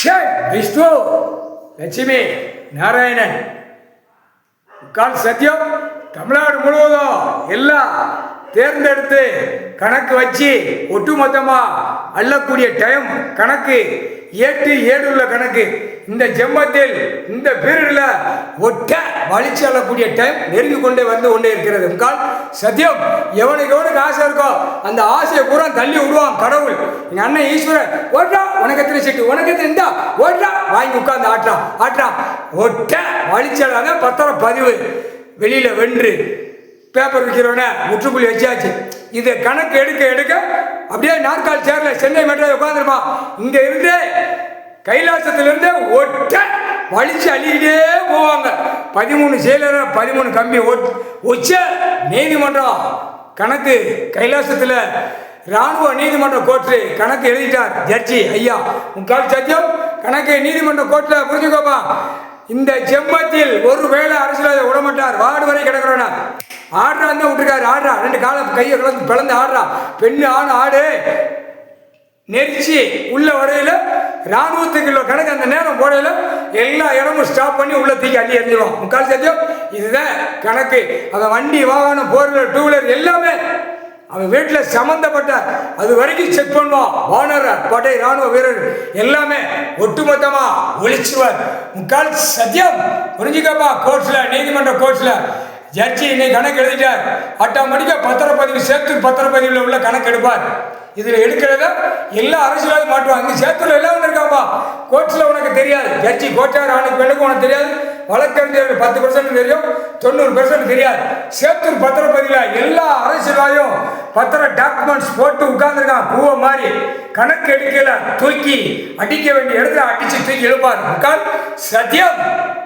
விஷ்ணு லட்சுமி நாராயணன் கால் சத்தியம் தமிழ்நாடு முழுவதும் எல்லாம் தேர்ந்தெடுத்து கணக்கு வச்சு ஒட்டுமொத்தமாக அள்ளக்கூடிய டைம் கணக்கு ஏடுள்ள கணக்கு இந்த ஜென்மத்தில் இந்த பீரியடில் ஒட்ட வலிச்சு அள்ளக்கூடிய டைம் நெருங்கி கொண்டே இருக்கிறது கால் சத்தியம் எவனுக்கு ஆசை இருக்கோ அந்த ஆசையை பூரா தள்ளி விடுவான் கடவுள். எங்கள் அண்ணன் ஈஸ்வரன் ஓட்டா உனக்கு எத்தனை சீட்டு உனக்கு எத்தனை இருந்தா ஓட்டா வாங்கி உட்காந்து ஆட்டான் ஒட்ட வலிச்சலாத பத்திரம் பதிவு வெளியில் வென்று பேப்பர் விற்கிறவன முற்றுப்புள்ளி வச்சாச்சு. இது கணக்கு எடுக்க அப்படியே நாற்கால் சேர்ல சென்னை மெட்ரோவில் உட்காந்துருப்பான். இங்க இருந்து கைலாசத்திலிருந்து ஒட்ட வலிச்சு அள்ளிக்கிட்டே போவாங்க. 13 செயலர் 13 கம்பி உச்ச நீதிமன்றம் கணக்கு கைலாசத்தில் இராணுவ நீதிமன்ற கோர்ட்டு கணக்கு எழுதிட்டார் ஜட்ஜி ஐயா. முக்கால் சத்தியம் கணக்கு நீதிமன்ற கோர்ட்டில் புரிஞ்சுக்கோப்பா. இந்த ஜென்மத்தில் ஒரு வேளை அரசியல் விடமாட்டார். வார்டு வரை கிடக்கிறோன்னா ஆடுறான் தான் விட்டுருக்காரு. ஆடுறா 2 காலம் கையை பிளந்து ஆடுறா. பெண்ணு ஆடு நெரிச்சு உள்ள வரையில இராணுவத்துக்கு கணக்கு அந்த நேரம் போடையில எல்லா இடமும் ஸ்டாப் பண்ணி உள்ள தூக்கி அள்ளி எறிஞ்சிடும். முக்கால் சத்தியம் இதுதான் கணக்கு. அதை வண்டி வாகனம் 4 வீலர் 2 வீலர் எல்லாமே அவன் வீட்டில் சம்மந்தப்பட்ட அது வரைக்கும் செக் பண்ணுவான். வானர் படை இராணுவ வீரர் எல்லாமே ஒட்டுமொத்தமா ஒழிச்சுவார். முக்கால் சத்தியம் புரிஞ்சுக்கப்பா. கோர்ட்ஸில் நீதிமன்ற கோர்ட்ஸில் ஜட்ஜி இன்னைக்கு கணக்கு எழுதிட்டார். ஆட்டோமேட்டிக்காக பத்திரப்பதிவு சேத்தூர் பத்திரப்பதிவில் உள்ள கணக்கு எடுப்பார். இதில் எடுக்கிறத எல்லா அரசியலாவது மாட்டுவாங்க. இங்கே சேத்தூர் எல்லாம் இருக்காப்பா. கோர்ட்ஸில் உனக்கு தெரியாது. ஜட்ஜி கோட்டார் ஆணுக்கு பெண்ணுக்கு உனக்கு தெரியாது. வழக்கறிஞர் 10% தெரியும், 90% தெரியாது. சேத்தூர் பத்திரப்பதிவில் எல்லா அரசியலாயும் பத்திர டாக்குமெண்ட்ஸ் போட்டு உட்கார்ந்துருக்கான். பூவை மாதிரி கணக்கு எடுக்கல தூக்கி அடிக்க வேண்டிய இடத்துல அடிச்சு தூக்கி எழுப்பார். முக்கால் சத்தியம்.